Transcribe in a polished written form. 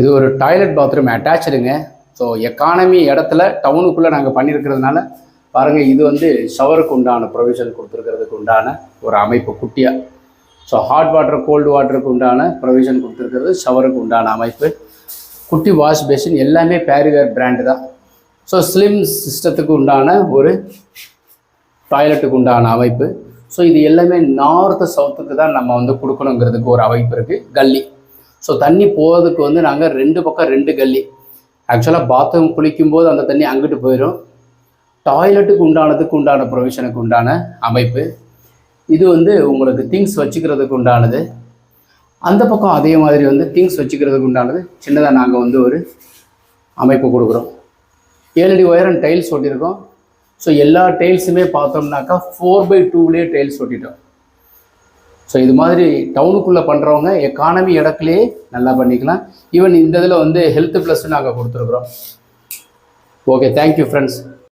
இது ஒரு toilet bathroom அட்டாச்சுடுங்க. So economy இடத்துல டவுனுக்குள்ளே நாங்கள் பண்ணியிருக்கிறதுனால பாருங்கள், இது வந்து ஷவருக்கு உண்டான ப்ரொவிஷன் கொடுத்துருக்கிறதுக்கு உண்டான ஒரு அமைப்பு குட்டியாக. ஸோ ஹாட் வாட்டர் கோல்டு வாட்டருக்கு உண்டான ப்ரொவிஷன் கொடுத்துருக்கிறது, ஷவருக்கு உண்டான அமைப்பு, குட்டி வாஷ் பேஷன், எல்லாமே பேரிவேர் பிராண்டு தான். ஸோ ஸ்லிம் சிஸ்டத்துக்கு உண்டான ஒரு டாய்லெட்டுக்கு உண்டான அமைப்பு. ஸோ இது எல்லாமே நார்த்து சவுத்துக்கு தான் நம்ம வந்து கொடுக்கணுங்கிறதுக்கு ஒரு அமைப்பு இருக்குது. கல்லி, ஸோ தண்ணி போகிறதுக்கு வந்து நாங்கள் 2 பக்கம் 2 கல்லி. ஆக்சுவலாக பாத்ரூம் குளிக்கும்போது அந்த தண்ணி அங்கிட்டு போயிடும். டாய்லெட்டுக்கு உண்டானதுக்கு உண்டான ப்ரொவிஷனுக்கு உண்டான அமைப்பு. இது வந்து உங்களுக்கு திங்ஸ் வச்சுக்கிறதுக்கு உண்டானது. அந்த பக்கம் அதே மாதிரி வந்து திங்ஸ் வச்சுக்கிறதுக்கு உண்டானது சின்னதாக நாங்கள் வந்து ஒரு அமைப்பு கொடுக்குறோம். 7 அடி உயரம் டைல்ஸ் ஒட்டியிருக்கோம். ஸோ எல்லா டைல்ஸுமே பார்த்தோம்னாக்கா 4x2 டைல்ஸ் ஒட்டிட்டோம். ஸோ இது மாதிரி டவுனுக்குள்ளே பண்ணுறவங்க எக்கானமி இடத்துலையே நல்லா பண்ணிக்கலாம். ஈவன் இந்த இதில் வந்து ஹெல்த் ப்ளஸ்ஸும் நாங்கள் கொடுத்துருக்குறோம். Okay, thank you friends.